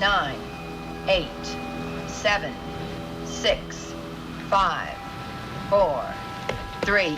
9, 8, 7, 6, 5, 4, 3.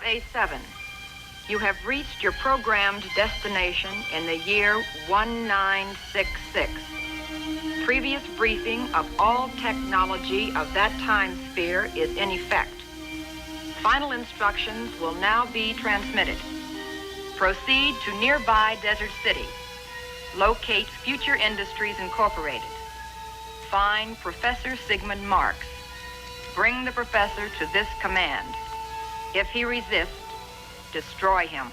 A7, you have reached your programmed destination in the year 1966. Previous briefing of all technology of that time sphere is in effect. Final instructions will now be transmitted. Proceed to nearby Desert City. Locate Future Industries Incorporated. Find Professor Sigmund Marx. Bring the professor to this command. If he resists, destroy him.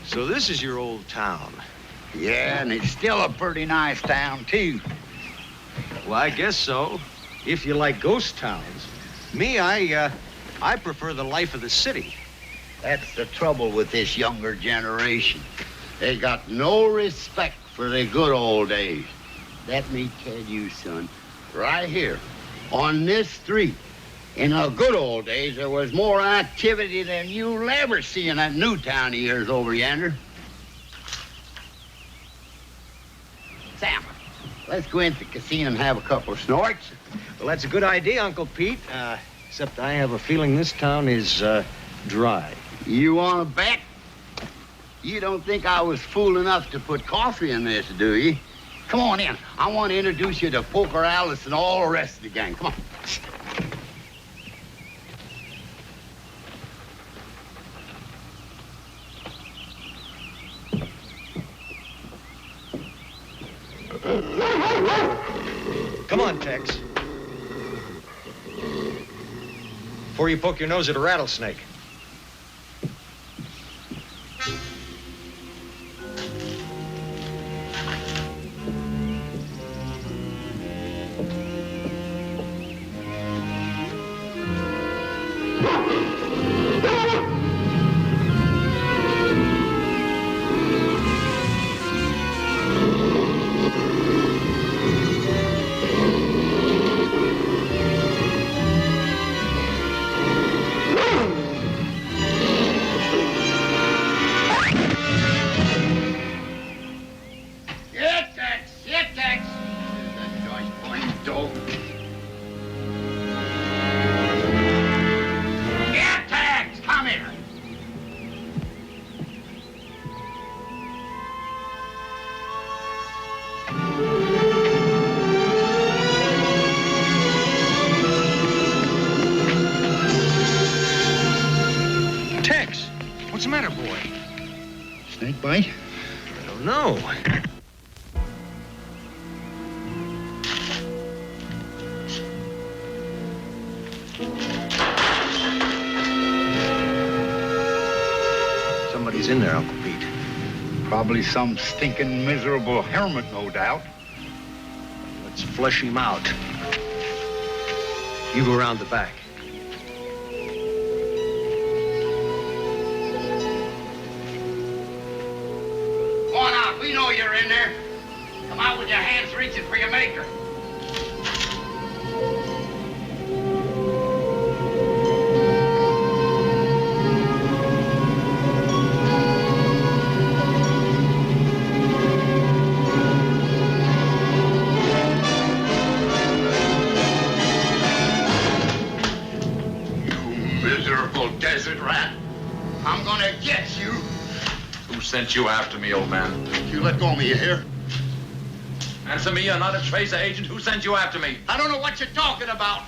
So this is your old town. Yeah, and it's still a pretty nice town, too. Well, I guess so, if you like ghost towns. Me, I prefer the life of the city. That's the trouble with this younger generation. They got no respect for the good old days. Let me tell you, son, right here, on this street, In the good old days, there was more activity than you'll ever see in that new town of yours over yonder. Sam, let's go into the casino and have a couple of snorts. Well, that's a good idea, Uncle Pete. Except I have a feeling this town is dry. You want to bet? You don't think I was fool enough to put coffee in this, do you? Come on in. I want to introduce you to Poker Alice and all the rest of the gang. Come on. Come on, Tex. Before you poke your nose at a rattlesnake. What's the matter, boy? Snake bite? I don't know. Somebody's in there, Uncle Pete. Probably some stinking, miserable hermit, no doubt. Let's flush him out. You go around the back. Come on out. We know you're in there. Come out with your hands reaching for your maker. Desert rat. I'm gonna get you. Who sent you after me, old man? You let go of me, you hear? Answer me, you're not a tracer agent. Who sent you after me? I don't know what you're talking about.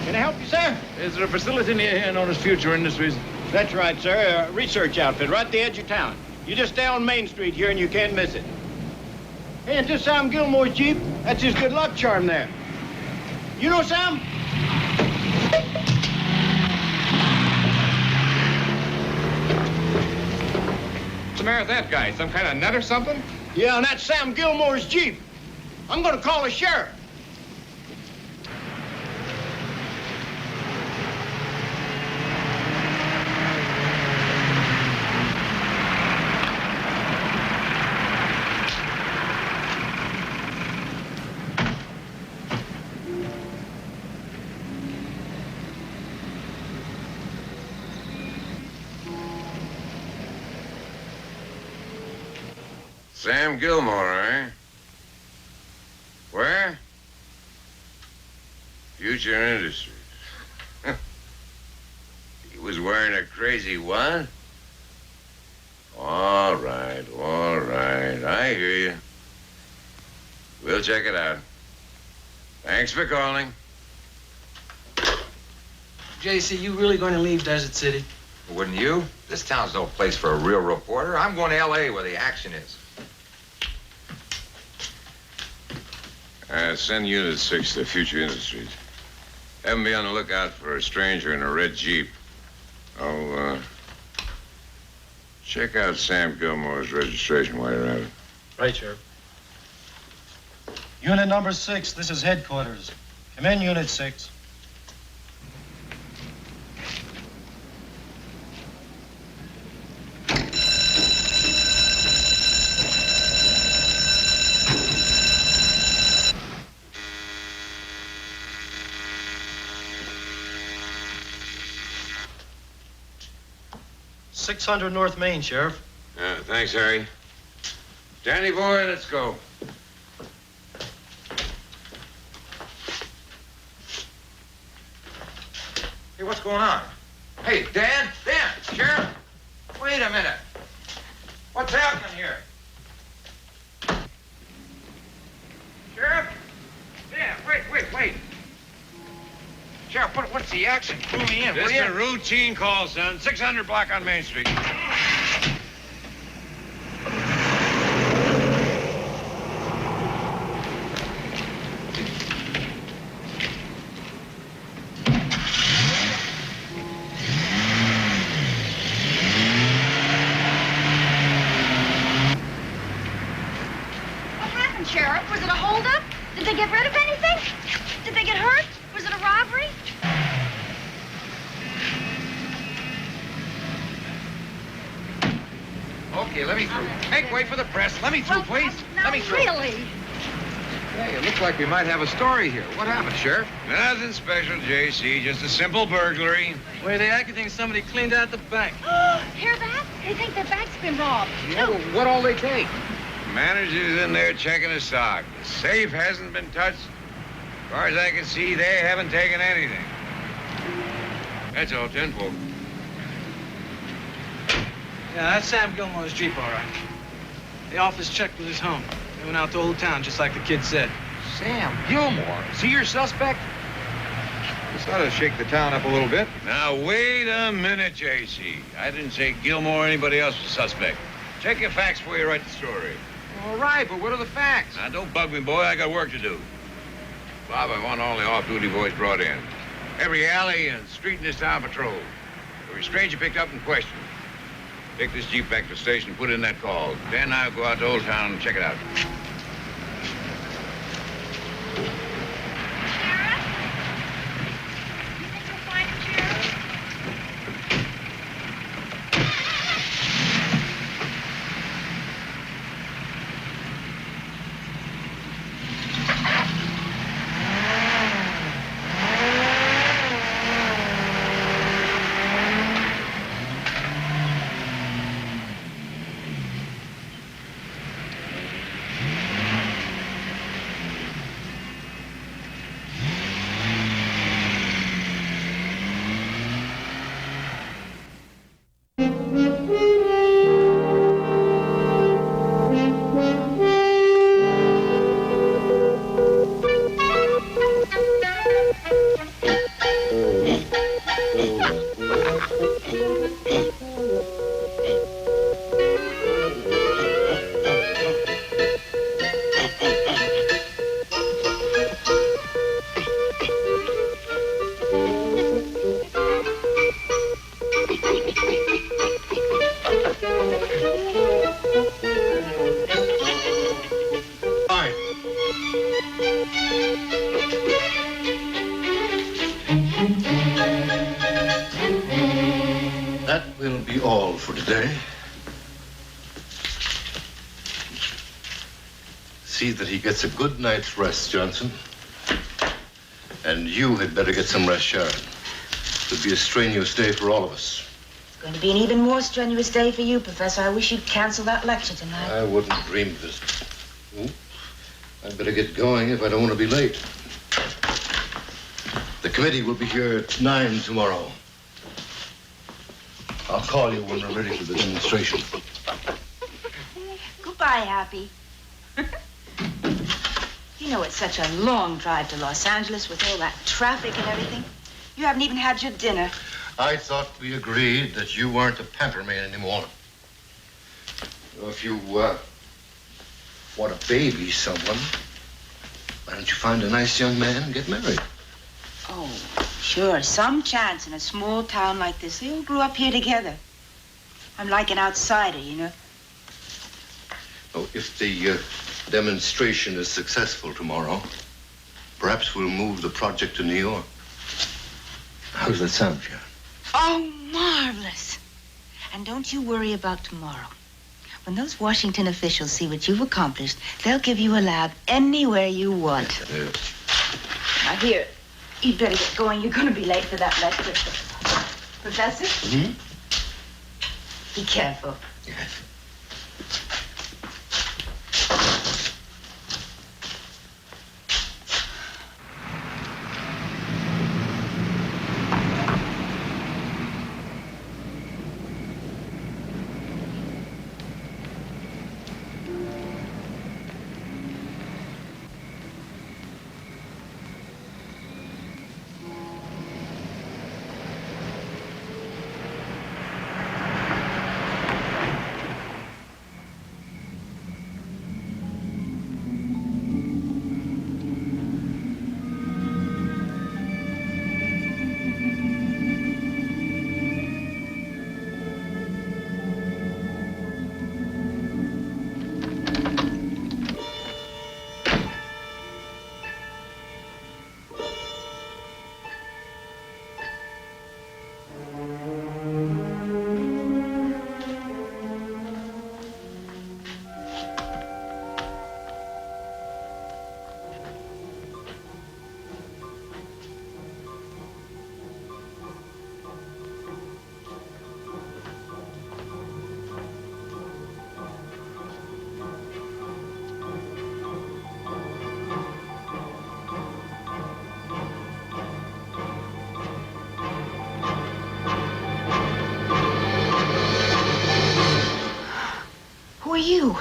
Can I help you, sir? Is there a facility near here known as Future Industries? That's right, sir. A research outfit right at the edge of town. You just stay on Main Street here and you can't miss it. Hey, is this Sam Gilmore's Jeep? That's his good luck charm there. You know Sam? What's the matter with that guy? Some kind of nut or something? Yeah, and that's Sam Gilmore's Jeep. I'm gonna call the sheriff. Sam Gilmore, eh? Where? Future Industries. He was wearing a crazy what? All right. I hear you. We'll check it out. Thanks for calling. JC, you really going to leave Desert City? Wouldn't you? This town's no place for a real reporter. I'm going to L.A. where the action is. Send Unit 6 to Future Industries. Have them be on the lookout for a stranger in a red Jeep. Oh, check out Sam Gilmore's registration while you're at it. Right, Sheriff. Unit number 6, this is headquarters. Come in, Unit 6. .600 North Main, Sheriff. Thanks, Harry. Danny boy, let's go. Hey, what's going on? Hey, Dan, Sheriff, wait a minute. What's happening here? Sheriff? Dan, wait. Sheriff, what's the action? Pull me in, will Just you? a routine call, son. 600 block on Main Street. What happened, Sheriff? Was it a holdup? Did they get rid of anything? Did they get hurt? Was it a robbery? Okay, let me through. Make way for the press. Let me through, please. Not Let me through. really. Hey, it looks like we might have a story here. What happened, Sheriff? Nothing special, JC. Just a simple burglary. Where they acting think somebody cleaned out the bank. Hear that? They think their bank's been robbed. Yeah, well, what all they take? Manager's in there checking the stock. The safe hasn't been touched. As far as I can see, they haven't taken anything. That's all, 10-4. Yeah, that's Sam Gilmore's Jeep, all right. The office checked with his home. They went out to Old Town, just like the kid said. Sam Gilmore. Is he your suspect? This ought to shake the town up a little bit. Now, wait a minute, JC. I didn't say Gilmore or anybody else was suspect. Check your facts before you write the story. All right, but what are the facts? Now, don't bug me, boy. I got work to do. Bob, I want all the off-duty boys brought in. Every alley and street in this town patrolled. Every stranger picked up and questioned. Take this Jeep back to the station and put it in that call. Then I'll go out to Old Town and check it out. That will be all for today. See that he gets a good night's rest, Johnson. And you had better get some rest, Sharon. It'll be a strenuous day for all of us. Going to be an even more strenuous day for you, Professor. I wish you'd cancel that lecture tonight. I wouldn't dream of it. I'd better get going if I don't want to be late. The committee will be here at 9 tomorrow. I'll call you when we're ready for the demonstration. Goodbye, Happy. You know, it's such a long drive to Los Angeles with all that traffic and everything. You haven't even had your dinner. I thought we agreed that you weren't a pamper man anymore. If you want to baby someone, why don't you find a nice young man and get married? Oh, sure. Some chance in a small town like this. They all grew up here together. I'm like an outsider, you know. Oh, if the demonstration is successful tomorrow, perhaps we'll move the project to New York. How does that sound, Sharon? Oh, marvelous. And don't you worry about tomorrow. When those Washington officials see what you've accomplished, they'll give you a lab anywhere you want. Yes. Now, here, you'd better get going. You're going to be late for that lecture. Professor? Hmm? Be careful. Yes. Who are you?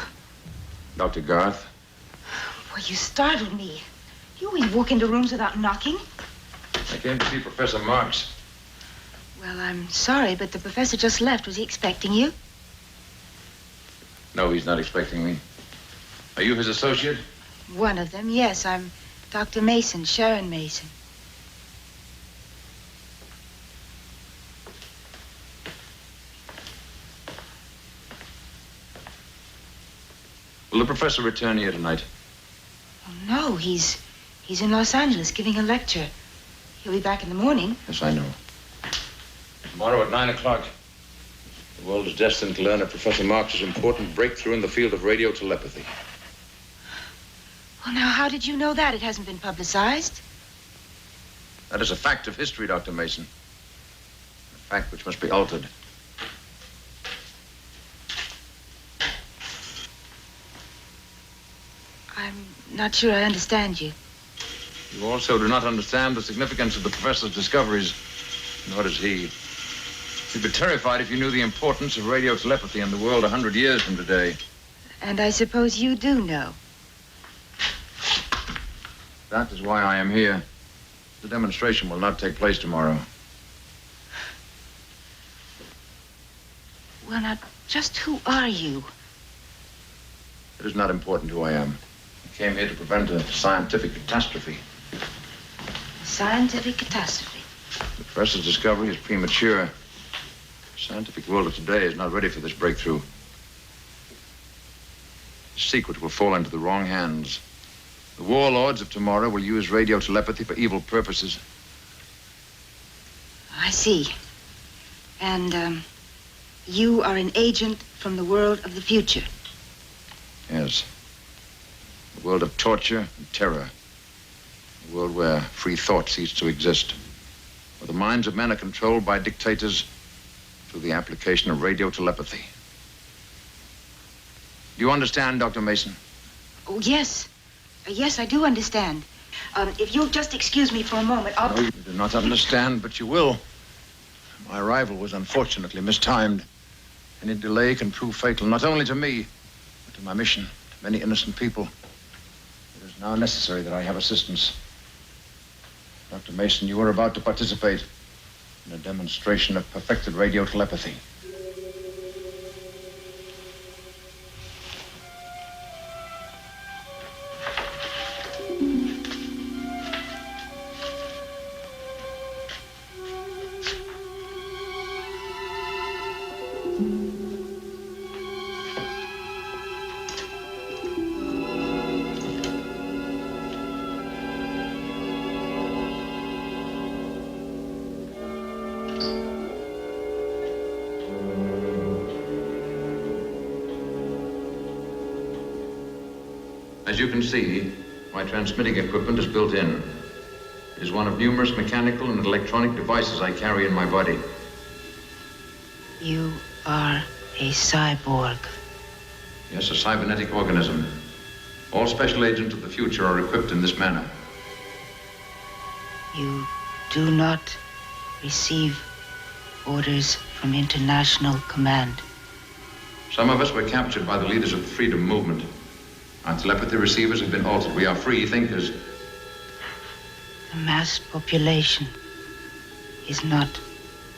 Dr. Garth? Well, you startled me. You always walk into rooms without knocking. I came to see Professor Marks. Well, I'm sorry, but the professor just left. Was he expecting you? No, he's not expecting me. Are you his associate? One of them, yes. I'm Dr. Mason, Sharon Mason. Will the professor return here tonight? Oh, no, he's in Los Angeles giving a lecture. He'll be back in the morning. Yes, I know. Tomorrow at 9 o'clock, the world is destined to learn of Professor Marks' important breakthrough in the field of radio telepathy. Well, now, how did you know that? It hasn't been publicized. That is a fact of history, Dr. Mason. A fact which must be altered. I'm not sure I understand you. You also do not understand the significance of the professor's discoveries, nor does he. You'd be terrified if you knew the importance of radio telepathy in the world 100 years from today. And I suppose you do know. That is why I am here. The demonstration will not take place tomorrow. Well, now, just who are you? It is not important who I am. I came here to prevent a scientific catastrophe. A scientific catastrophe? The professor's discovery is premature. The scientific world of today is not ready for this breakthrough. The secret will fall into the wrong hands. The warlords of tomorrow will use radio telepathy for evil purposes. I see. And, you are an agent from the world of the future. Yes. A world of torture and terror. A world where free thought ceases to exist. Where the minds of men are controlled by dictators through the application of radio telepathy. Do you understand, Dr. Mason? Oh, yes. Yes, I do understand. If you'll just excuse me for a moment, I'll... No, you do not understand, but you will. My arrival was unfortunately mistimed. Any delay can prove fatal, not only to me, but to my mission, to many innocent people. It is now necessary that I have assistance. Dr. Mason, you are about to participate in a demonstration of perfected radio telepathy. As you can see, my transmitting equipment is built in. It is one of numerous mechanical and electronic devices I carry in my body. You are a cyborg. Yes, a cybernetic organism. All special agents of the future are equipped in this manner. You do not receive orders from international command. Some of us were captured by the leaders of the freedom movement. Our telepathy receivers have been altered. We are free thinkers. The mass population is not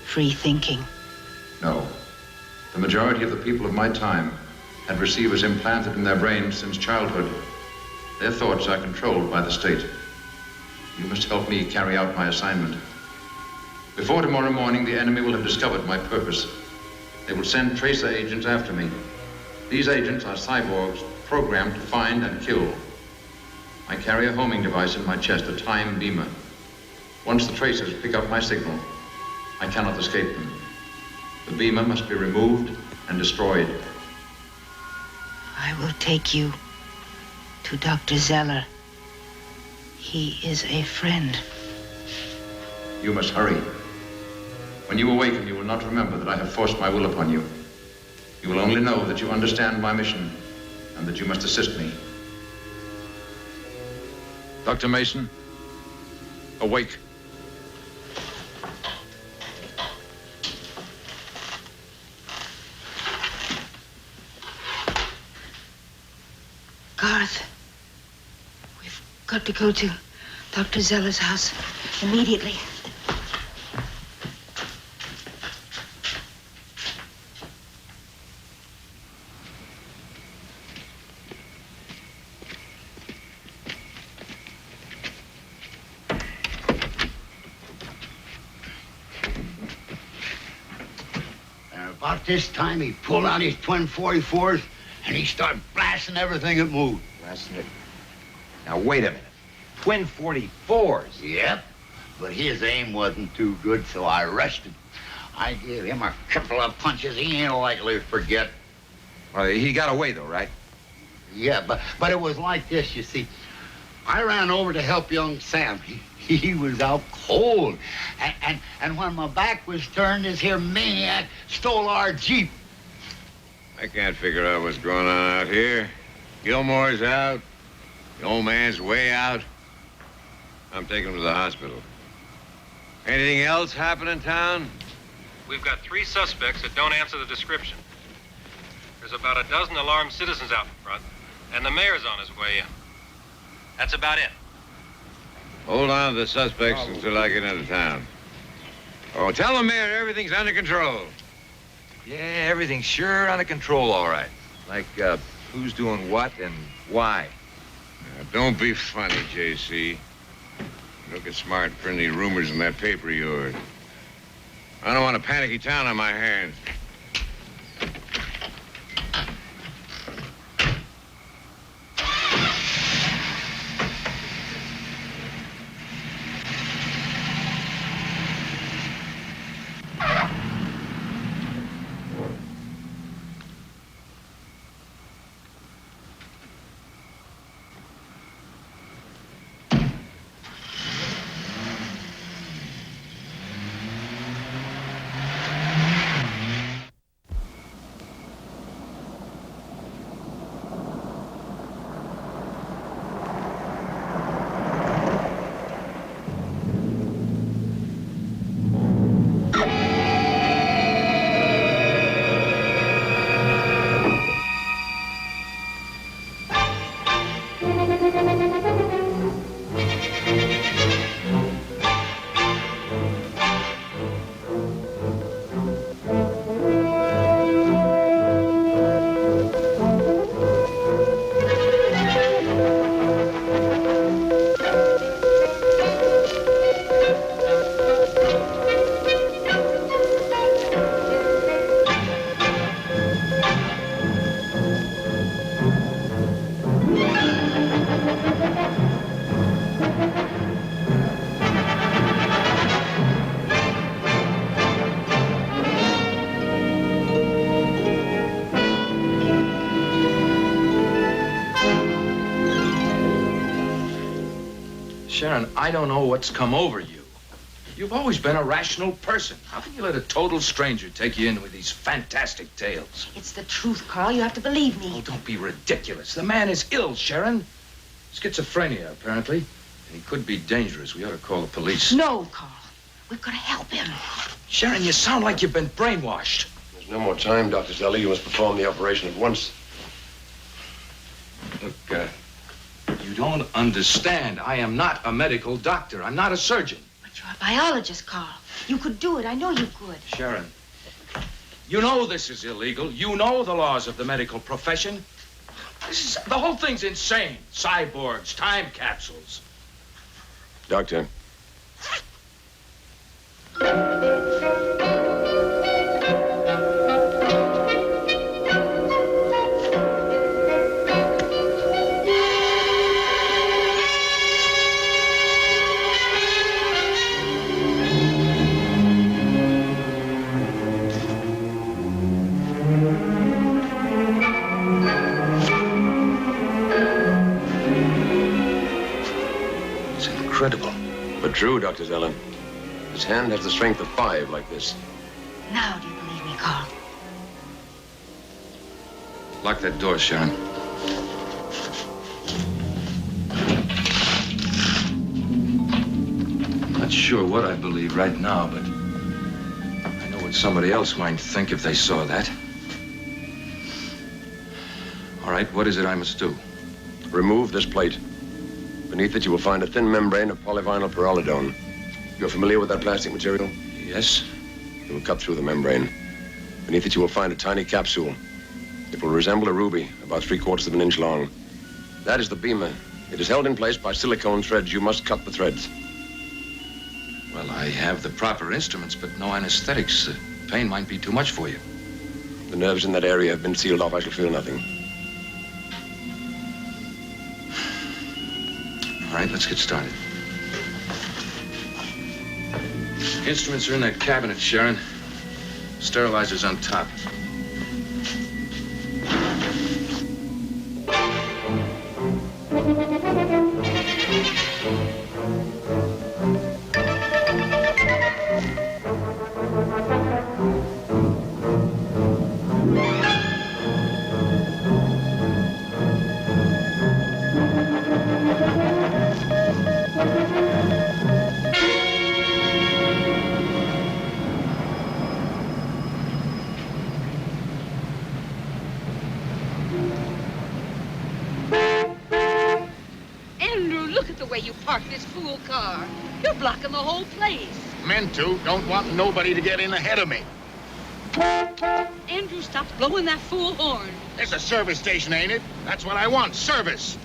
free thinking. No. The majority of the people of my time had receivers implanted in their brains since childhood. Their thoughts are controlled by the state. You must help me carry out my assignment. Before tomorrow morning, the enemy will have discovered my purpose. They will send tracer agents after me. These agents are cyborgs programmed to find and kill. I carry a homing device in my chest, a time beamer. Once the tracers pick up my signal, I cannot escape them. The beamer must be removed and destroyed. I will take you to Dr. Zeller. He is a friend. You must hurry. When you awaken, you will not remember that I have forced my will upon you. You will only know that you understand my mission and that you must assist me. Dr. Mason, awake. Garth, we've got to go to Dr. Zeller's house immediately. About this time, he pulled out his twin 44s, and he started blasting everything that moved. Blasting it. Now, wait a minute. Twin 44s? Yep. But his aim wasn't too good, so I rushed him. I gave him a couple of punches he ain't likely to forget. Well, he got away, though, right? Yeah, but it was like this, you see. I ran over to help young Sam. He was out cold. And when my back was turned, this here maniac stole our Jeep. I can't figure out what's going on out here. Gilmore's out. The old man's way out. I'm taking him to the hospital. Anything else happen in town? We've got 3 suspects that don't answer the description. There's about a dozen alarmed citizens out in front, and the mayor's on his way in. That's about it. Hold on to the suspects until I get into town. Oh, tell the mayor everything's under control. Yeah, everything's sure under control, all right. Like, who's doing what and why. Now, don't be funny, J.C. Look at smart printing rumors in that paper of yours. I don't want a panicky town on my hands. Sharon, I don't know what's come over you. You've always been a rational person. How can you let a total stranger take you in with these fantastic tales? It's the truth, Carl. You have to believe me. Oh, don't be ridiculous. The man is ill, Sharon. Schizophrenia, apparently. And he could be dangerous. We ought to call the police. No, Carl. We've got to help him. Sharon, you sound like you've been brainwashed. There's no more time, Dr. Zelli. You must perform the operation at once. Look, you don't understand. I am not a medical doctor. I'm not a surgeon. But you're a biologist, Carl. You could do it. I know you could. Sharon, you know this is illegal. You know the laws of the medical profession. The whole thing's insane. Cyborgs, time capsules. Doctor. Incredible. But true, Dr. Zellen. His hand has the strength of 5 like this. Now do you believe me, Carl? Lock that door, Sharon. I'm not sure what I believe right now, but I know what somebody else might think if they saw that. All right, what is it I must do? Remove this plate. Beneath it, you will find a thin membrane of polyvinyl pyrrolidone. You're familiar with that plastic material? Yes. You will cut through the membrane. Beneath it, you will find a tiny capsule. It will resemble a ruby, about 3/4 of an inch long. That is the beamer. It is held in place by silicone threads. You must cut the threads. Well, I have the proper instruments, but no anesthetics. The pain might be too much for you. The nerves in that area have been sealed off. I shall feel nothing. All right, let's get started. Instruments are in that cabinet, Sharon. Sterilizer's on top. This fool car. You're blocking the whole place. Meant to. Don't want nobody to get in ahead of me. Andrew, stop blowing that fool horn. It's a service station, ain't it? That's what I want, service.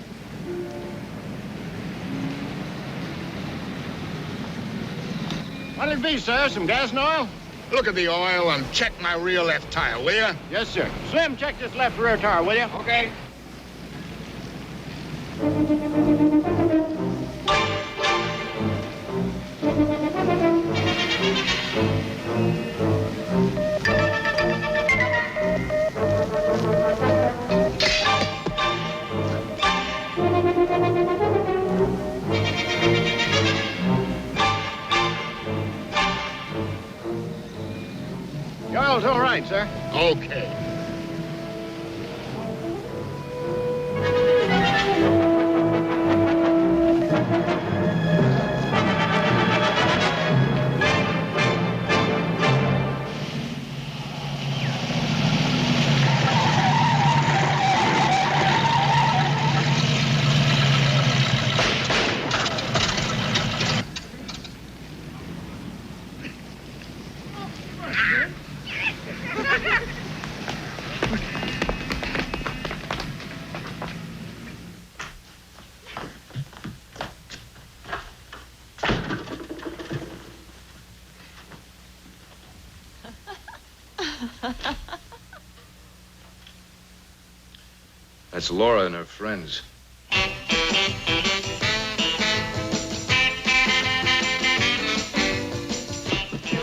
What'll it be, sir? Some gas and oil? Look at the oil and check my rear left tire, will you? Yes, sir. Slim, check this left rear tire, will you? Okay. The oil's all right, sir. Okay. That's Laura and her friends. Hey,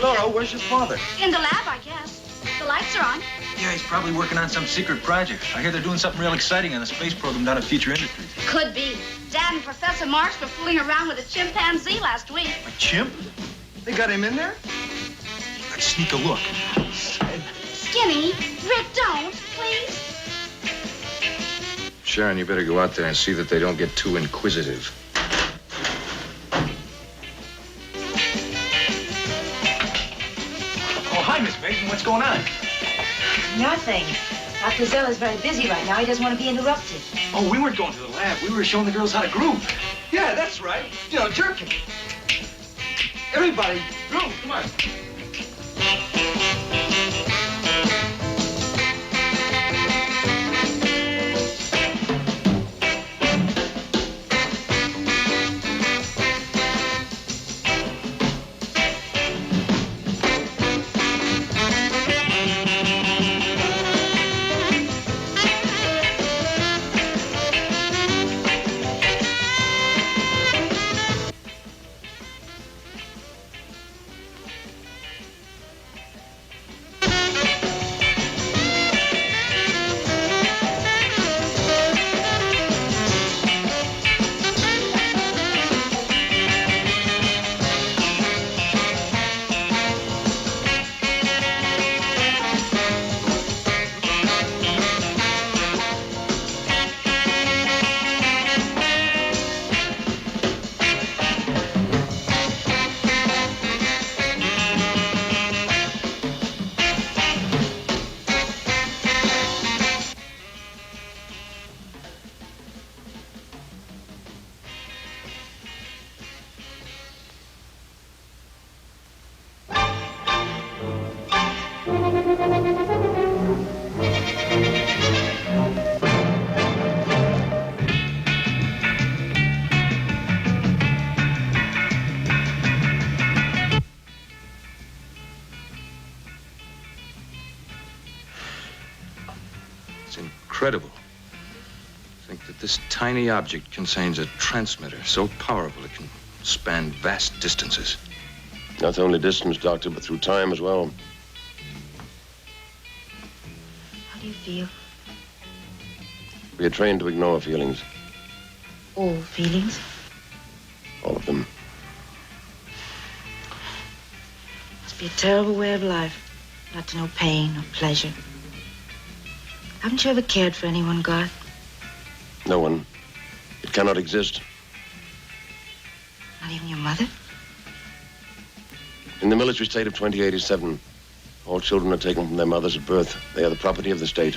Laura, where's your father? In the lab, I guess. The lights are on. Yeah, he's probably working on some secret project. I hear they're doing something real exciting on the space program down at Future Industries. Could be. Dad and Professor Marx were fooling around with a chimpanzee last week. A chimp? They got him in there? Let's sneak a look. Skinny, Rick, don't, please. Sharon, you better go out there and see that they don't get too inquisitive. Oh, hi, Miss Mason. What's going on? Nothing. Dr. Zella's very busy right now. He doesn't want to be interrupted. Oh, we weren't going to the lab. We were showing the girls how to groove. Yeah, that's right. You know, jerking. Everybody, groove. Come on. Incredible. Think that this tiny object contains a transmitter so powerful it can span vast distances. Not only distance, Doctor, but through time as well. How do you feel? We are trained to ignore feelings. All feelings? All of them. Must be a terrible way of life. Not to know pain or pleasure. Haven't you ever cared for anyone, Garth? No one. It cannot exist. Not even your mother? In the military state of 2087, all children are taken from their mothers at birth. They are the property of the state.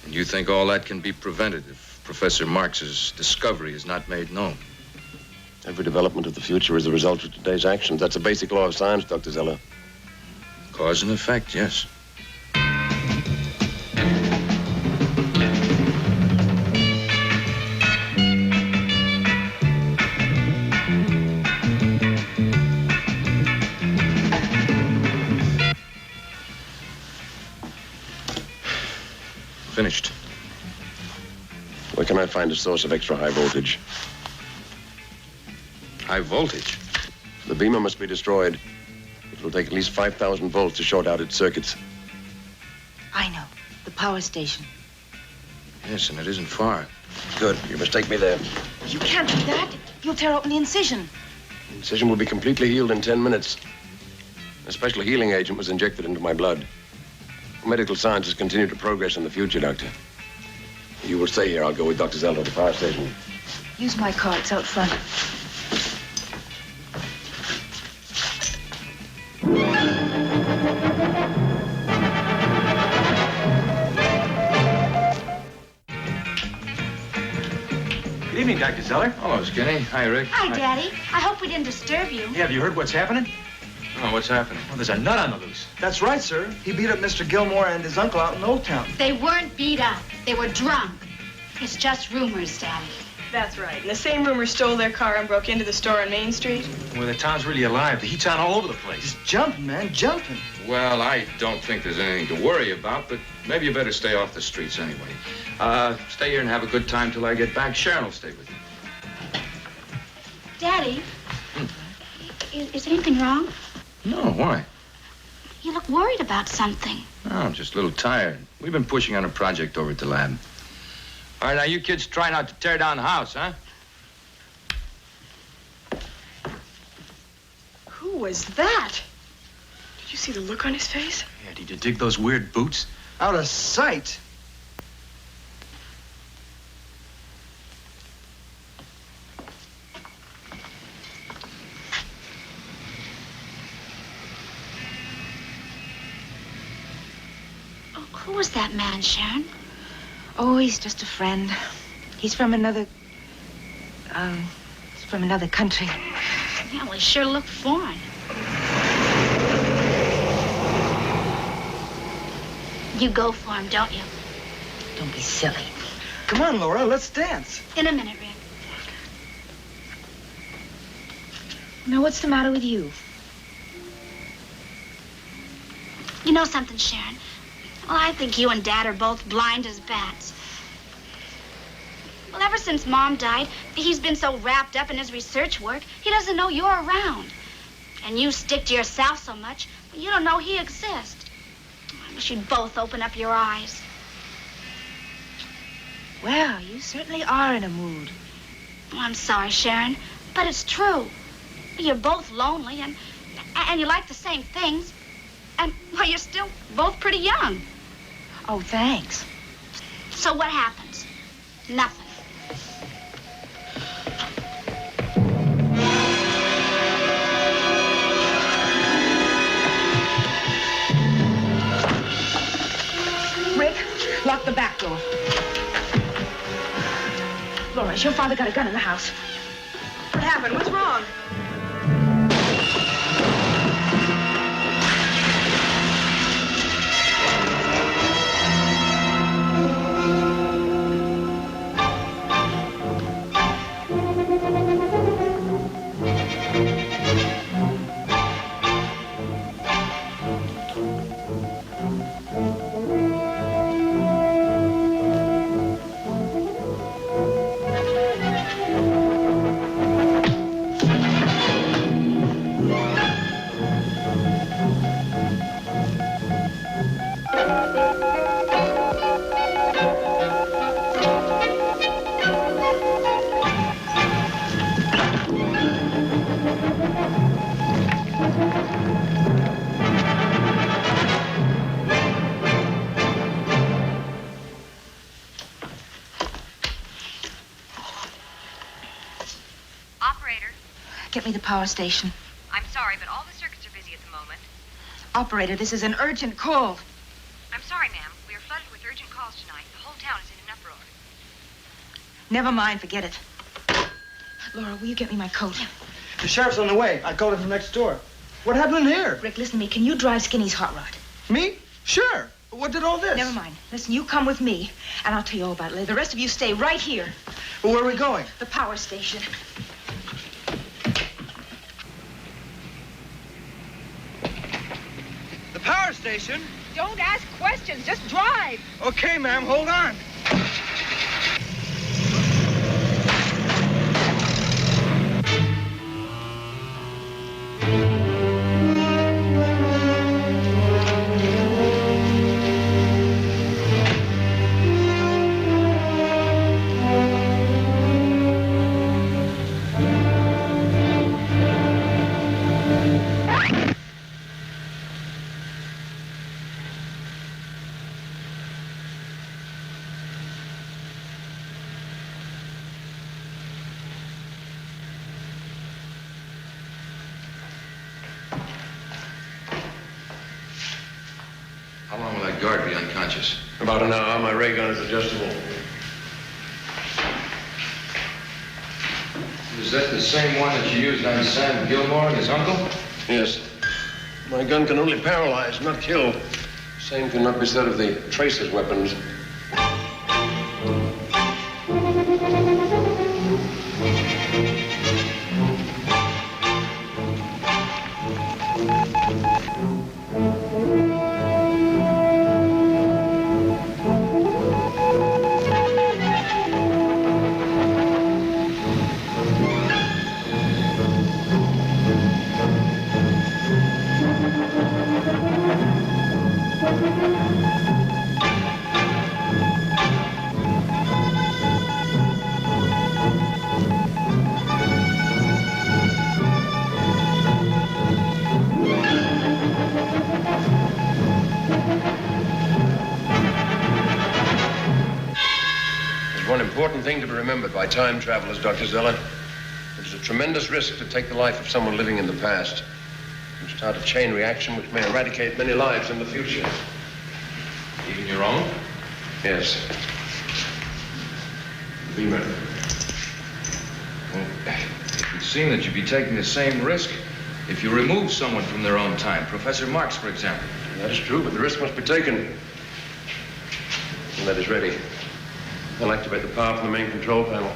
And you think all that can be prevented if Professor Marx's discovery is not made known? Every development of the future is the result of today's actions. That's a basic law of science, Dr. Zeller. Cause and effect, yes. Finished. Where can I find a source of extra high voltage? High voltage? The beamer must be destroyed. It will take at least 5,000 volts to short out its circuits. I know. The power station. Yes, and it isn't far. Good. You must take me there. You can't do that. You'll tear open the incision. The incision will be completely healed in 10 minutes. A special healing agent was injected into my blood. Medical sciences continue to progress in the future, Doctor. You will stay here. I'll go with Dr. Zeller to the power station. Use my car. It's out front. Good evening, Dr. Zeller. Hello, Skinny. Hi, Rick. Hi, Daddy. I hope we didn't disturb you. Yeah, have you heard what's happening? Oh, what's happening? Well, there's a nut on the loose. That's right, sir. He beat up Mr. Gilmore and his uncle out in Old Town. They weren't beat up. They were drunk. It's just rumors, Daddy. That's right. And the same rumor stole their car and broke into the store on Main Street. Well, the town's really alive. The heat's on all over the place. Just jumping, man, jumping. Well, I don't think there's anything to worry about, but maybe you better stay off the streets anyway. Stay here and have a good time till I get back. Sharon will stay with you. Daddy, is anything wrong? No, why? You look worried about something. No, I'm just a little tired. We've been pushing on a project over at the lab. All right, now you kids try not to tear down the house, huh? Who was that? Did you see the look on his face? Yeah, did you dig those weird boots? Out of sight. Oh, who was that man, Sharon? Oh, he's just a friend. He's from another country. Yeah, well, he sure looked foreign. You go for him, don't you? Don't be silly. Come on, Laura, let's dance. In a minute, Rick. Now, what's the matter with you? You know something, Sharon? Well, I think you and Dad are both blind as bats. Well, ever since Mom died, he's been so wrapped up in his research work, he doesn't know you're around. And you stick to yourself so much, you don't know he exists. I wish you'd both open up your eyes. Well, you certainly are in a mood. Oh, I'm sorry, Sharon, but it's true. You're both lonely, and you like the same things. And, well, you're still both pretty young. Oh, thanks. So what happens? Nothing. Rick, lock the back door. Laura, has your father got a gun in the house? What happened? What's wrong? Get me the power station. I'm sorry, but all the circuits are busy at the moment. Operator, this is an urgent call. I'm sorry, ma'am. We are flooded with urgent calls tonight. The whole town is in an uproar. Never mind, forget it. Laura, will you get me my coat? The sheriff's on the way. I called him from next door. What happened in here? Rick, listen to me. Can you drive Skinny's hot rod? Me? Sure. What did all this? Never mind. Listen, you come with me, and I'll tell you all about it later. The rest of you stay right here. Well, where are we going? The power station. The power station? Don't ask questions, just drive. Okay, ma'am, hold on. How long will that guard be unconscious? About an hour. My ray gun is adjustable. Is that the same one that you used on Sam Gilmore and his uncle? Yes. My gun can only paralyze, not kill. Same cannot be said of the tracer's weapons. important thing to be remembered by time travelers, Dr. Zeller. It is a tremendous risk to take the life of someone living in the past and start a chain reaction which may eradicate many lives in the future. Even your own? Yes. Beamer. Well, it would seem that you'd be taking the same risk if you remove someone from their own time. Professor Marx, for example. That is true, but the risk must be taken. When that is ready, I'll activate the power from the main control panel.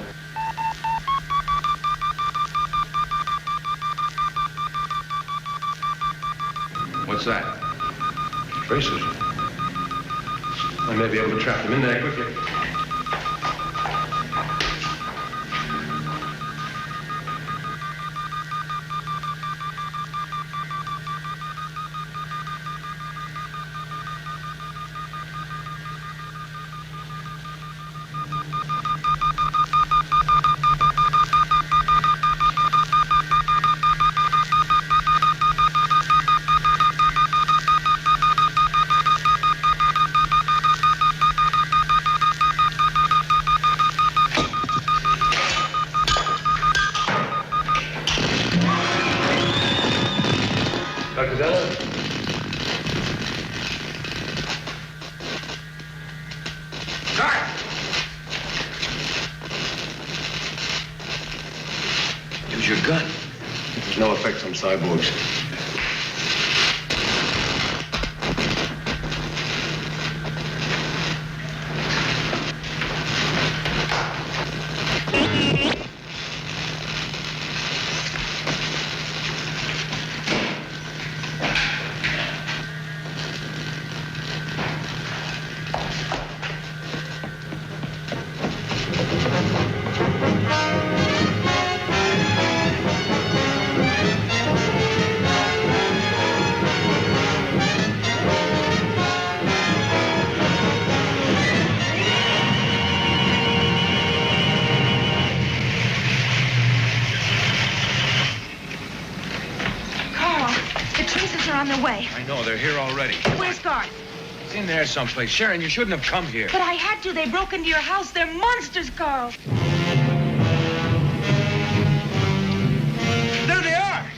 What's that? Tracers. I may be able to trap them in there quickly. Dr. Zeller? Guard! Use your gun. There's no effect on cyborgs. On their way. I know, they're here already. Where's Garth? He's in there someplace. Sharon, you shouldn't have come here. But I had to. They broke into your house. They're monsters, Carl. There they are!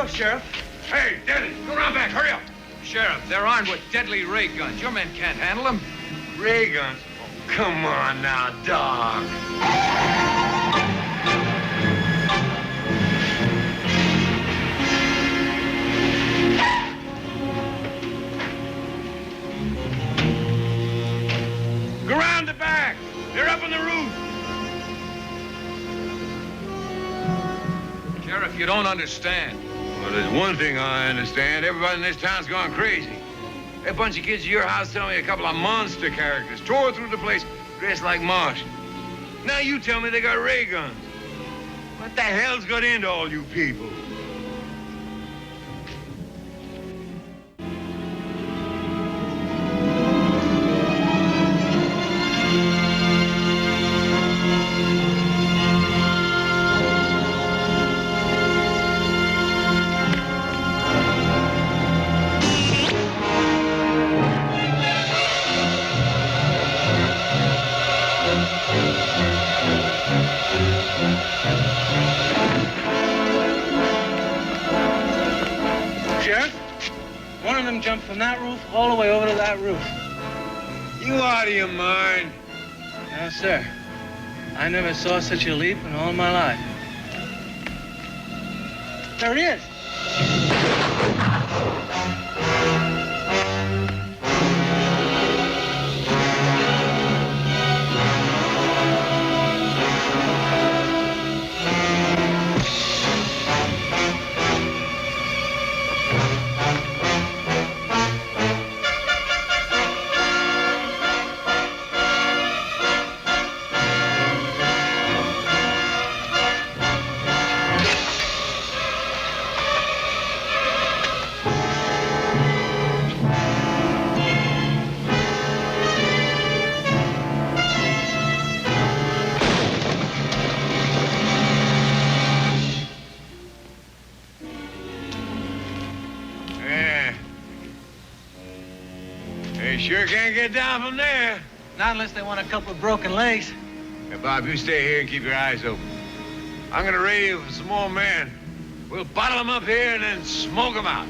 Sheriff. Hey, Dennis, go around back. Hurry up. Sheriff, they're armed with deadly ray guns. Your men can't handle them. Ray guns? Oh, come on now, dog. Go around the back. They're up on the roof. Sheriff, you don't understand. Well, there's one thing I understand. Everybody in this town's gone crazy. A bunch of kids at your house tell me a couple of monster characters tore through the place dressed like Martians. Now you tell me they got ray guns. What the hell's got into all you people? all the way over to that roof. You out of your mind. No, sir. I never saw such a leap in all my life. There it is. Yeah. They sure can't get down from there. Not unless they want a couple of broken legs. Hey, Bob, you stay here and keep your eyes open. I'm gonna radio for some more men. We'll bottle them up here and then smoke them out.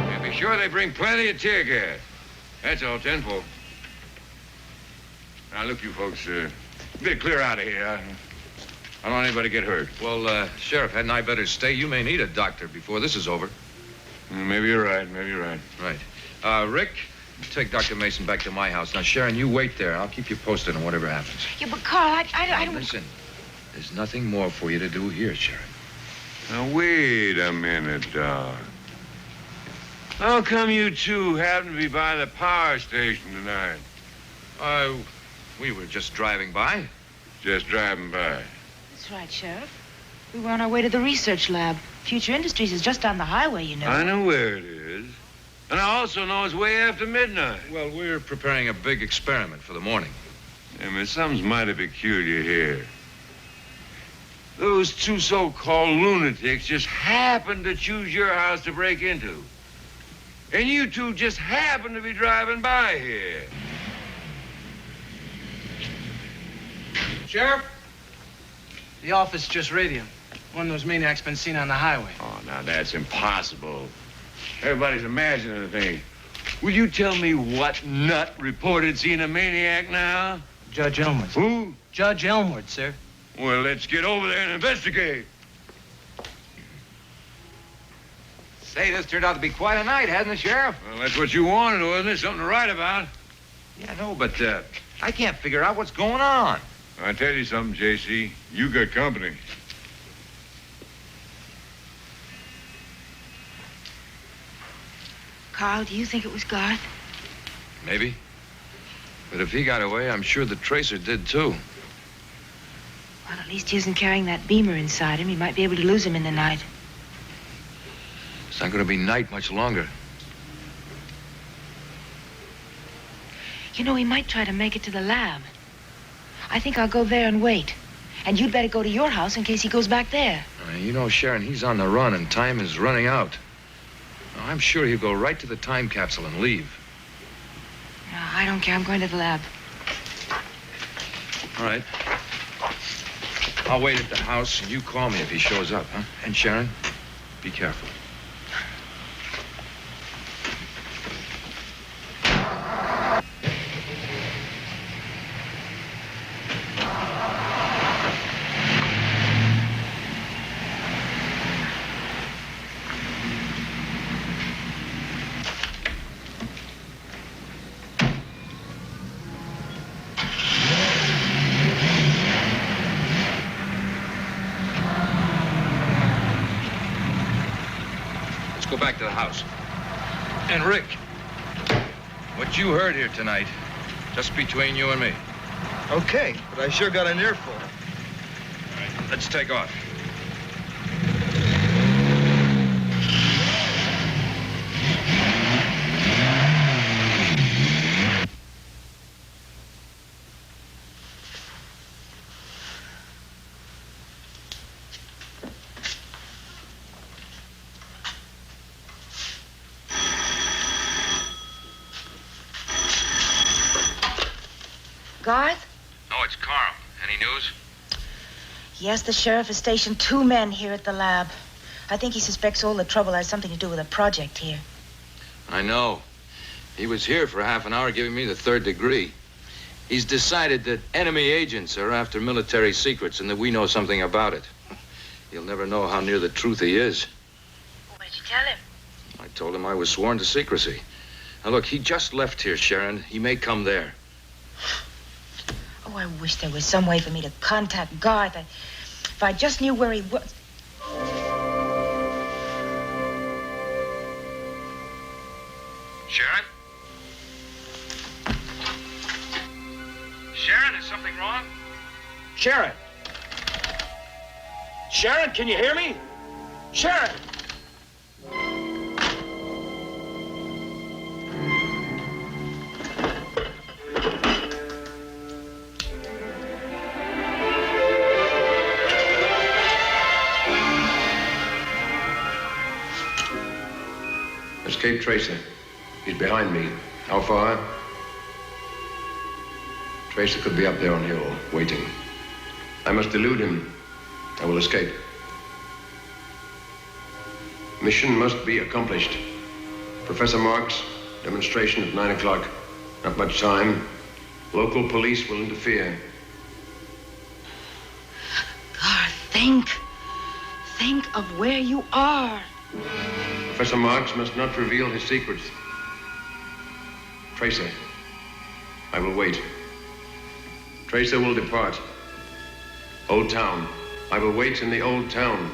And be sure they bring plenty of tear gas. That's all, 10-4. Now, look, you folks, better clear out of here. I don't want anybody to get hurt. Well, Sheriff, hadn't I better stay? You may need a doctor before this is over. Maybe you're right. Maybe you're right. Right. Rick, take Dr. Mason back to my house. Now, Sharon, you wait there. I'll keep you posted on whatever happens. Yeah, but Carl, I don't... Listen, there's nothing more for you to do here, Sharon. Now, wait a minute, Doc. How come you two happen to be by the power station tonight? We were just driving by. Just driving by. That's right, Sheriff. We were on our way to the research lab. Future Industries is just down the highway, you know. I know where it is. And I also know it's way after midnight. Well, we're preparing a big experiment for the morning. I mean, something's mighty peculiar here. Those two so-called lunatics just happened to choose your house to break into. And you two just happened to be driving by here. Sheriff? The office just radioed. One of those maniacs been seen on the highway. Oh, now that's impossible. Everybody's imagining things. Will you tell me what nut reported seeing a maniac now? Judge Elmwood. Who? Judge Elmwood, sir. Well, let's get over there and investigate. Say, this turned out to be quite a night, hasn't it, Sheriff? Well, that's what you wanted, wasn't it? Something to write about. Yeah, I know, but I can't figure out what's going on. I tell you something, J.C. You got company. Carl, do you think it was Garth? Maybe. But if he got away, I'm sure the tracer did, too. Well, at least he isn't carrying that beamer inside him. He might be able to lose him in the night. It's not going to be night much longer. You know, he might try to make it to the lab. I think I'll go there and wait. And you'd better go to your house in case he goes back there. You know, Sharon, he's on the run and time is running out. I'm sure he'll go right to the time capsule and leave. No, I don't care. I'm going to the lab. All right. I'll wait at the house and you call me if he shows up, huh? And Sharon, be careful. go back to the house. And Rick, What you heard here tonight, just between you and me. Okay, but I sure got an earful. All right, let's take off. Garth? Oh, it's Carl. Any news? Yes, the sheriff has stationed 2 men here at the lab. I think he suspects all the trouble has something to do with a project here. I know. He was here for half an hour giving me the 3rd degree. He's decided that enemy agents are after military secrets and that we know something about it. He'll never know how near the truth he is. What did you tell him? I told him I was sworn to secrecy. Now, look, he just left here, Sharon. He may come there. Oh, I wish there was some way for me to contact Garth. If I just knew where he was. Sharon? Sharon, is something wrong? Sharon! Sharon, can you hear me? Sharon! Escape Tracer. He's behind me. How far? Tracer could be up there on hill, waiting. I must elude him. I will escape. Mission must be accomplished. Professor Marks, demonstration at 9 o'clock. Not much time. Local police will interfere. Garth, think. Think of where you are. Professor Marks must not reveal his secrets. Tracer, I will wait. Tracer will depart. Old Town. I will wait in the Old Town.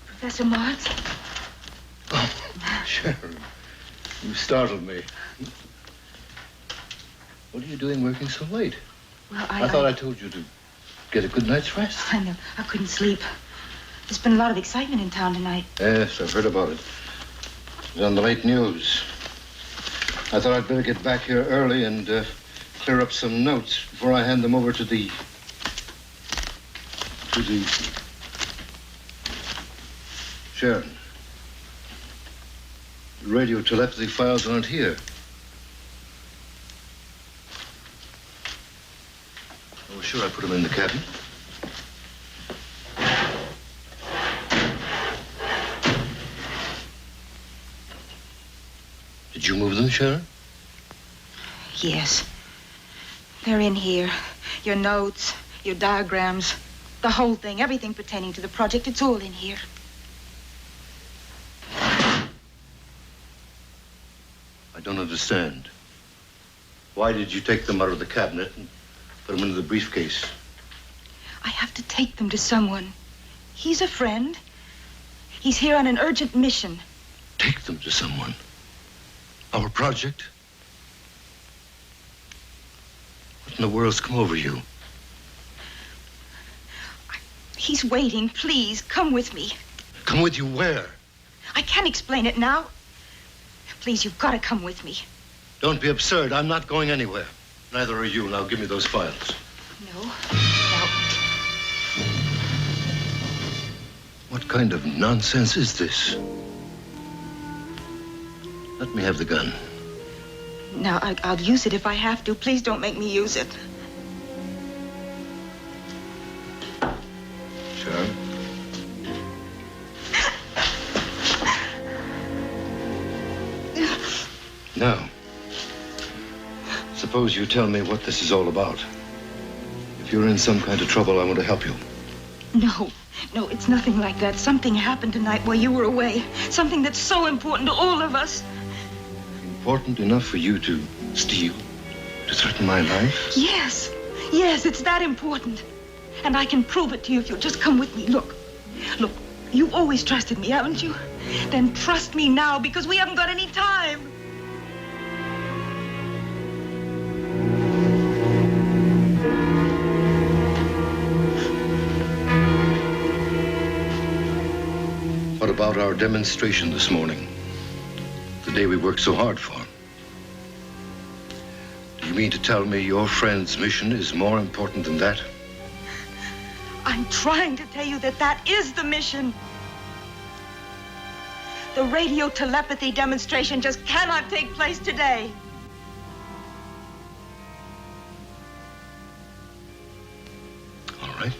Professor Marks? Oh, Sharon, you startled me. What are you doing working so late? Well, I thought I told you to get a good night's rest. I know. I couldn't sleep. There's been a lot of excitement in town tonight. Yes, I've heard about it. It was on the late news. I thought I'd better get back here early and clear up some notes before I hand them over to the Sharon. The radio telepathy files aren't here. Oh, sure, I put them in the cabin. Did you move them, Sharon? Yes. They're in here. Your notes, your diagrams, the whole thing, everything pertaining to the project, it's all in here. don't understand. Why did you take them out of the cabinet and put them into the briefcase? I have to take them to someone. He's a friend. He's here on an urgent mission. Take them to someone? Our project? What in the world's come over you? He's waiting. Please, come with me. Come with you where? I can't explain it now. Please, you've got to come with me. Don't be absurd. I'm not going anywhere. Neither are you. Now give me those files. No. What kind of nonsense is this? Let me have the gun. No, I'll use it if I have to. Please don't make me use it. Sure. Now, suppose you tell me what this is all about. If you're in some kind of trouble, I want to help you. No, it's nothing like that. Something happened tonight while you were away. Something that's so important to all of us. Important enough for you to steal? To threaten my life? Yes, it's that important. And I can prove it to you if you'll just come with me. Look, you've always trusted me, haven't you? Then trust me now, because we haven't got any time. What about our demonstration this morning? The day we worked so hard for. Do you mean to tell me your friend's mission is more important than that? I'm trying to tell you that is the mission. The radio telepathy demonstration just cannot take place today. All right.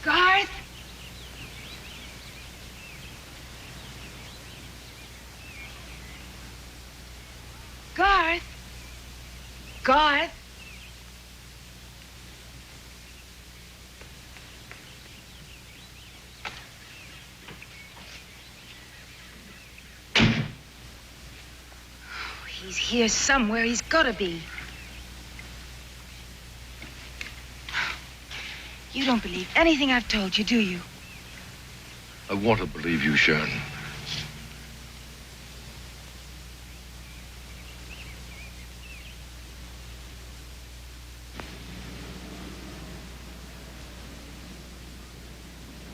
Garth? Garth? Garth? He's here somewhere. He's got to be. You don't believe anything I've told you, do you? I want to believe you, Sharon.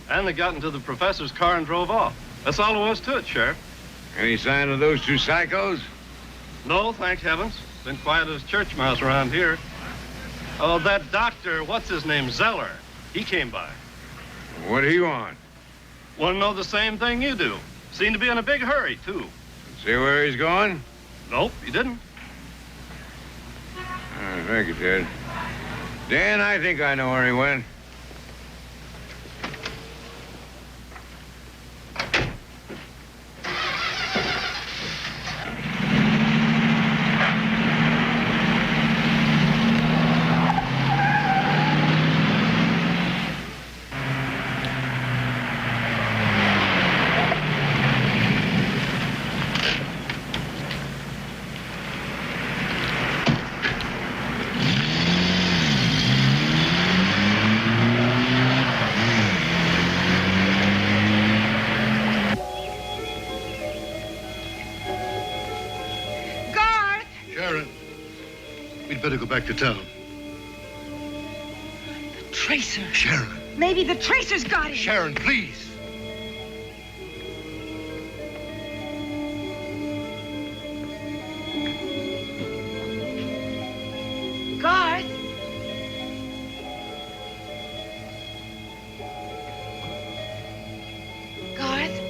And they got into the professor's car and drove off. That's all there was to it, Sheriff. Any sign of those two psychos? No, thank heavens. Been quiet as church mouse around here. Oh, that doctor, what's his name, Zeller, he came by. What do you want? Want to know the same thing you do. Seemed to be in a big hurry, too. See where he's going? Nope, he didn't. I think he did. Dan, I think I know where he went. Better go back to town. Tracer. Sharon. Maybe the tracers got him. Sharon, please. Garth? Garth?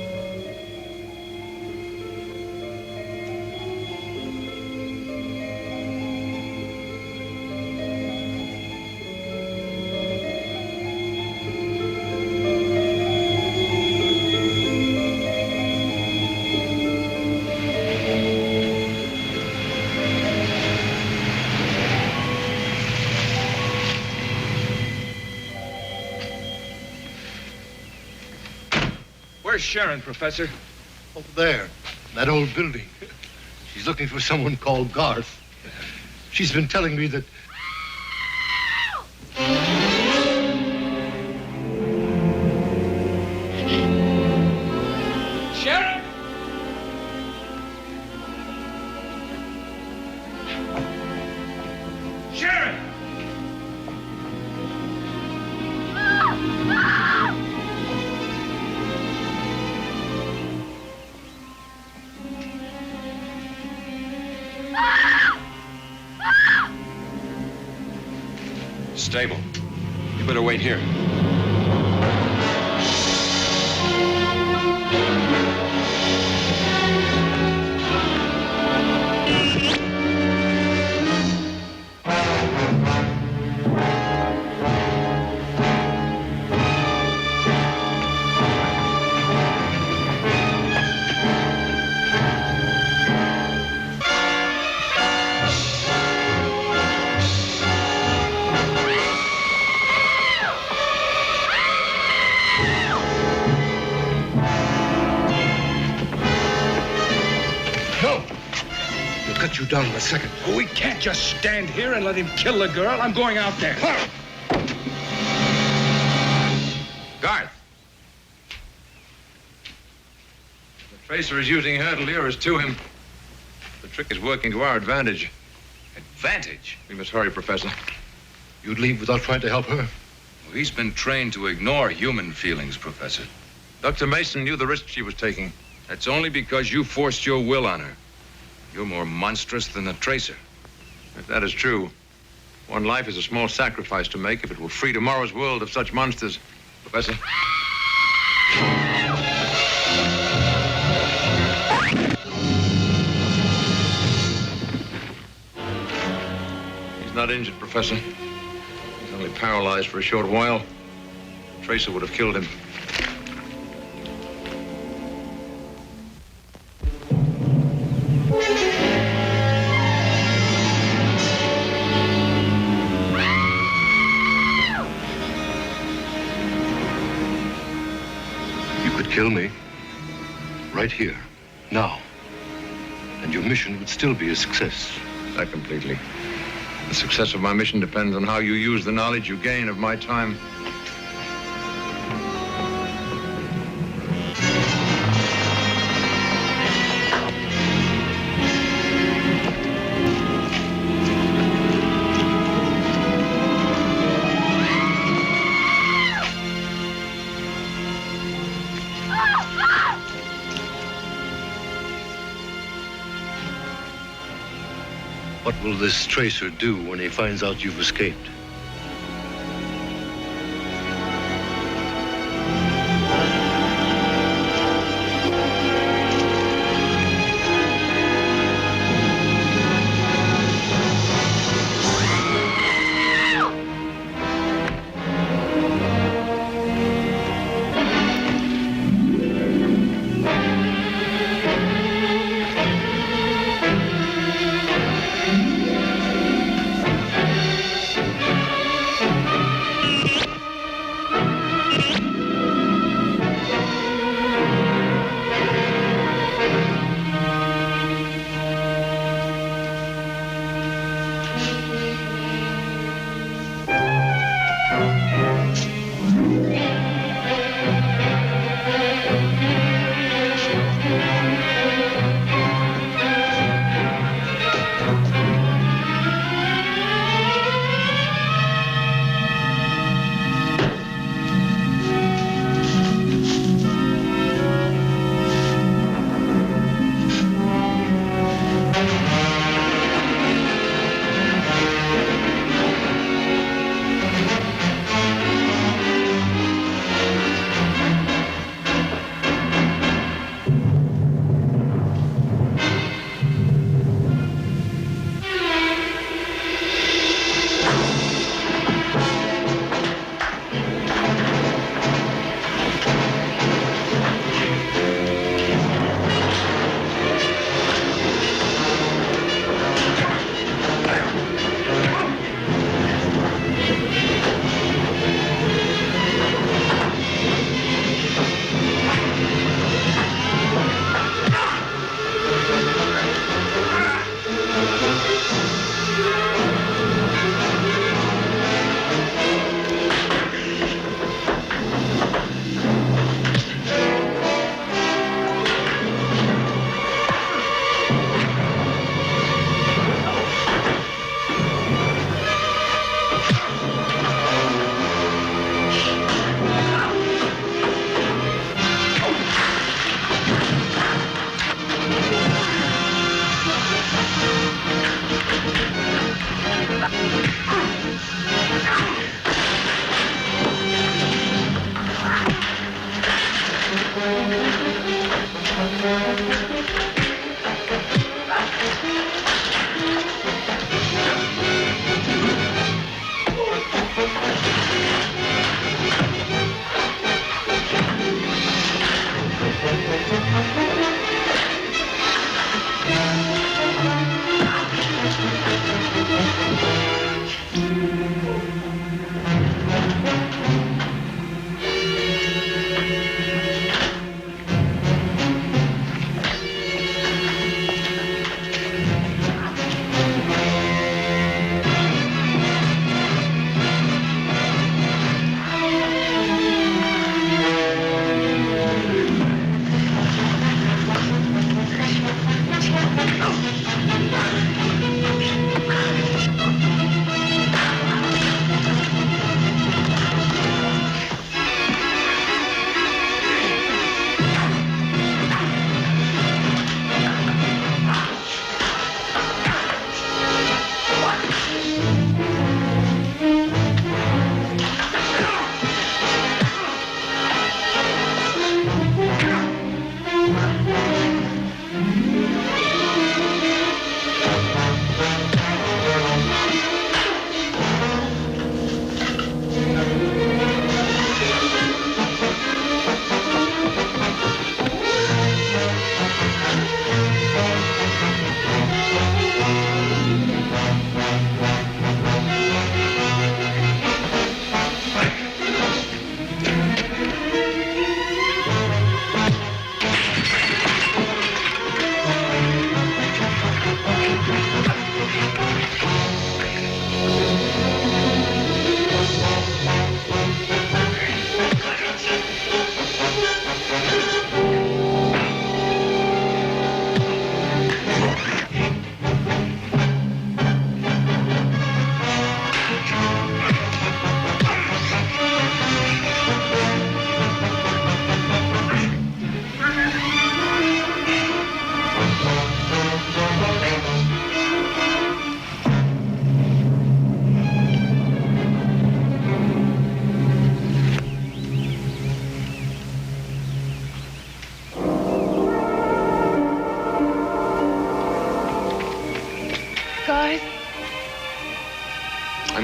Where's Sharon, Professor? Over there, in that old building. She's looking for someone called Garth. She's been telling me that... Sharon! Sharon! Stable. You better wait here. Cut you down in a second. We can't just stand here and let him kill the girl. I'm going out there. Garth! The tracer is using her to lure us to him. The trick is working to our advantage. Advantage? We must hurry, Professor. You'd leave without trying to help her? Well, he's been trained to ignore human feelings, Professor. Dr. Mason knew the risk she was taking. That's only because you forced your will on her. You're more monstrous than the tracer. If that is true, one life is a small sacrifice to make if it will free tomorrow's world of such monsters. Professor? He's not injured, Professor. He's only paralyzed for a short while. The tracer would have killed him. Kill me. Right here. Now. And your mission would still be a success. Not completely. The success of my mission depends on how you use the knowledge you gain of my time. What will this tracer do when he finds out you've escaped?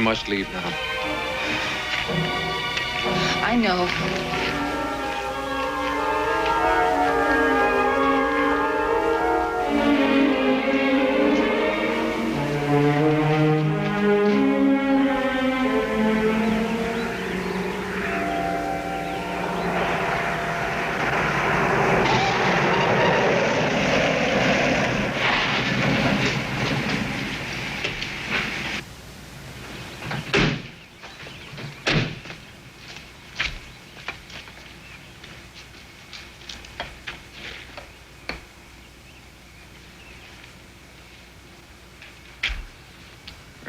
must leave now. I know.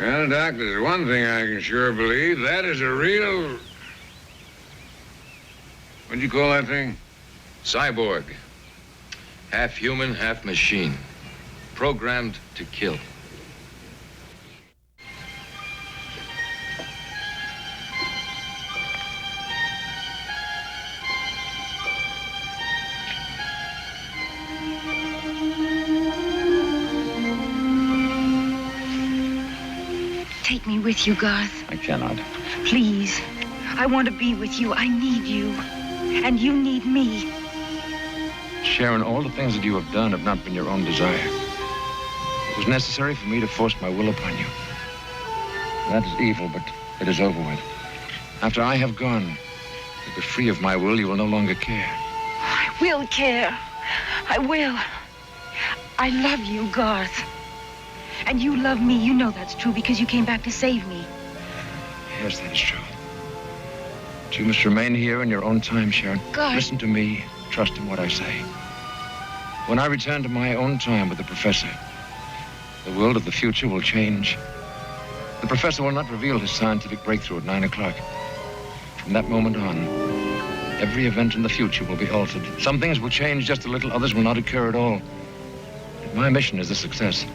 Well, Doc, there's one thing I can sure believe. That is a real... What'd you call that thing? Cyborg. Half human, half machine. Programmed to kill. Take me with you, Garth. I cannot. Please. I want to be with you. I need you. And you need me. Sharon, all the things that you have done have not been your own desire. It was necessary for me to force my will upon you. That is evil, but it is over with. After I have gone, you'll be free of my will. You will no longer care. I will care. I will. I love you, Garth. And you love me. You know that's true because you came back to save me. Yes, that is true. But you must remain here in your own time, Sharon. Garth. Listen to me. Trust in what I say. When I return to my own time with the professor, the world of the future will change. The professor will not reveal his scientific breakthrough at 9 o'clock. From that moment on, every event in the future will be altered. Some things will change just a little, others will not occur at all. But my mission is a success.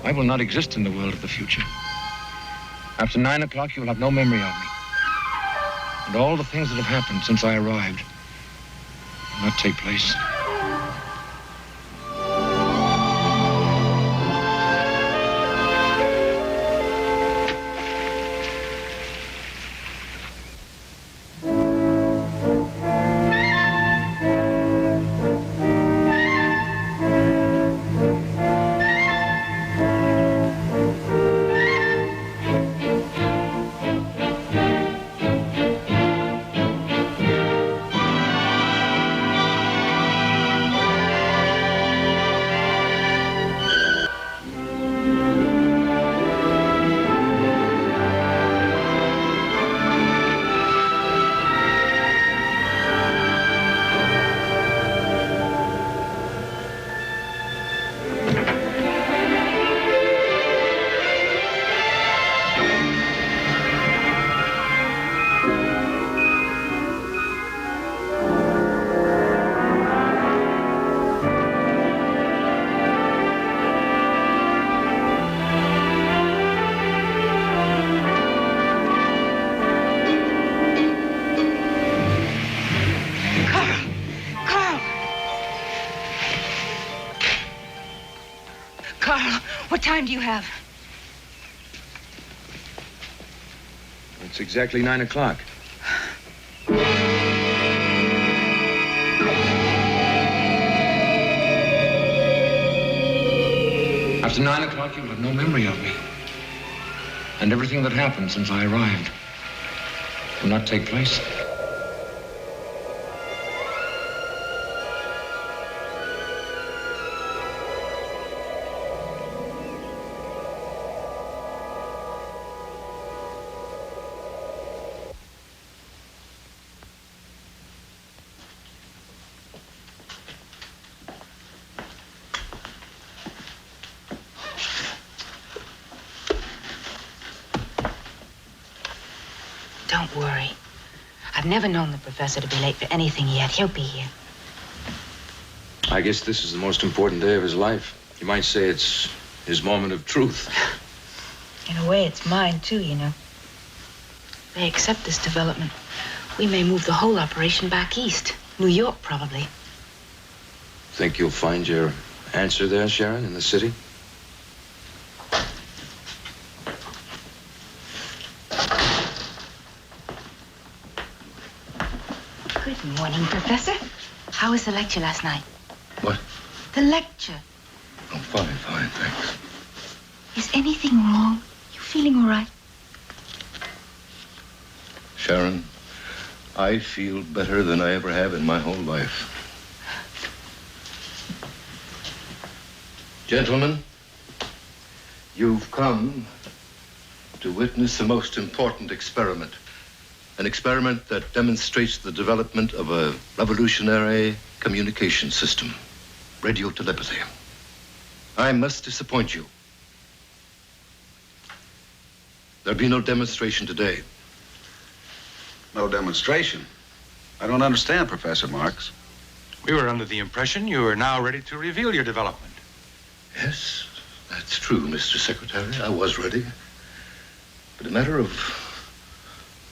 I will not exist in the world of the future. After 9 o'clock, you will have no memory of me. And all the things that have happened since I arrived will not take place. What time do you have? It's exactly 9 o'clock. After 9 o'clock, you will have no memory of me. And everything that happened since I arrived will not take place. Don't worry. I've never known the professor to be late for anything yet. He'll be here. I guess this is the most important day of his life. You might say it's his moment of truth. In a way, it's mine, too, you know. If they accept this development, we may move the whole operation back east. New York, probably. Think you'll find your answer there, Sharon, in the city? Good morning, Professor. How was the lecture last night? What? The lecture. Oh, fine, thanks. Is anything wrong? You feeling all right? Sharon, I feel better than I ever have in my whole life. Gentlemen, you've come to witness the most important experiment. An experiment that demonstrates the development of a revolutionary communication system, radio telepathy. I must disappoint you. There'll be no demonstration today. No demonstration? I don't understand, Professor Marks. We were under the impression you are now ready to reveal your development. Yes, that's true, Mr. Secretary. I was ready. But a matter of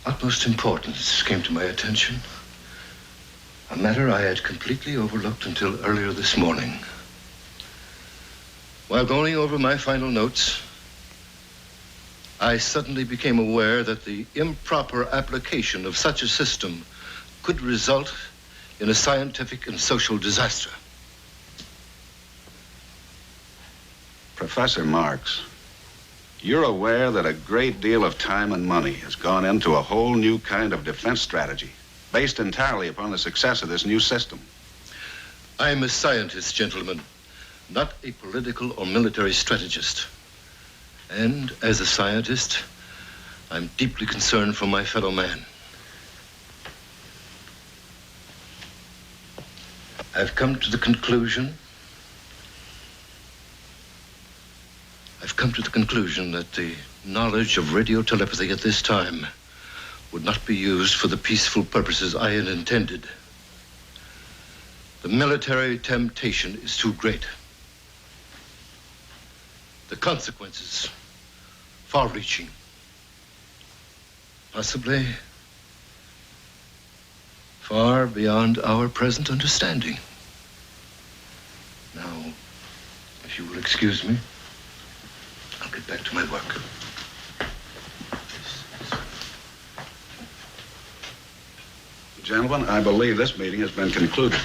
utmost importance came to my attention. A matter I had completely overlooked until earlier this morning. While going over my final notes, I suddenly became aware that the improper application of such a system could result in a scientific and social disaster. Professor Marks, you're aware that a great deal of time and money has gone into a whole new kind of defense strategy based entirely upon the success of this new system. I'm a scientist, gentlemen, not a political or military strategist. And as a scientist, I'm deeply concerned for my fellow man. I've come to the conclusion that the knowledge of radio telepathy at this time would not be used for the peaceful purposes I had intended. The military temptation is too great. The consequences, far-reaching. Possibly far beyond our present understanding. Now, if you will excuse me, I'll get back to my work. Gentlemen, I believe this meeting has been concluded.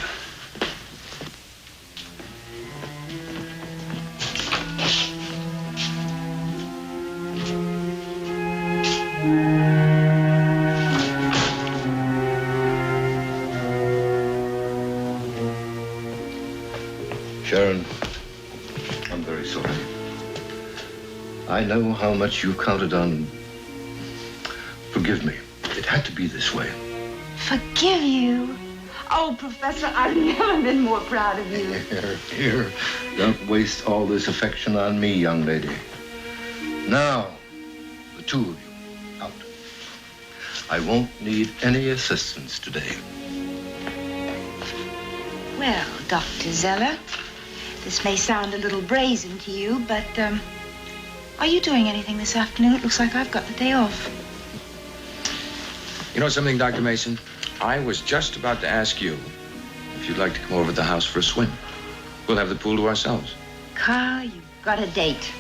Sharon, I'm very sorry. I know how much you counted on. Forgive me. It had to be this way. Forgive you? Oh, Professor, I've never been more proud of you. Here. Don't waste all this affection on me, young lady. Now, the two of you, out. I won't need any assistance today. Well, Dr. Zeller, this may sound a little brazen to you, but, are you doing anything this afternoon? It looks like I've got the day off. You know something, Dr. Mason? I was just about to ask you if you'd like to come over to the house for a swim. We'll have the pool to ourselves. Carl, you've got a date.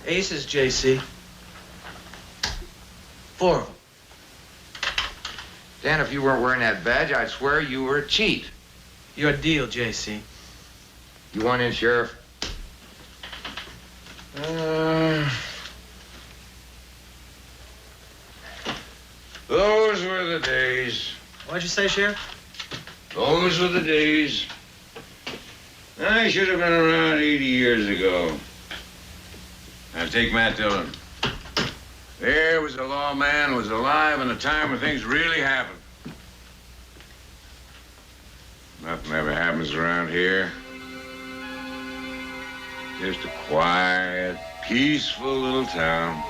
Aces, JC. 4 of them. Dan, if you weren't wearing that badge, I'd swear you were a cheat. Your deal, JC. You want in, Sheriff? Those were the days. What'd you say, Sheriff? Those were the days. I should have been around 80 years ago. Now take Matt Dillon. There was a lawman who was alive in a time when things really happened. Nothing ever happens around here. Just a quiet, peaceful little town.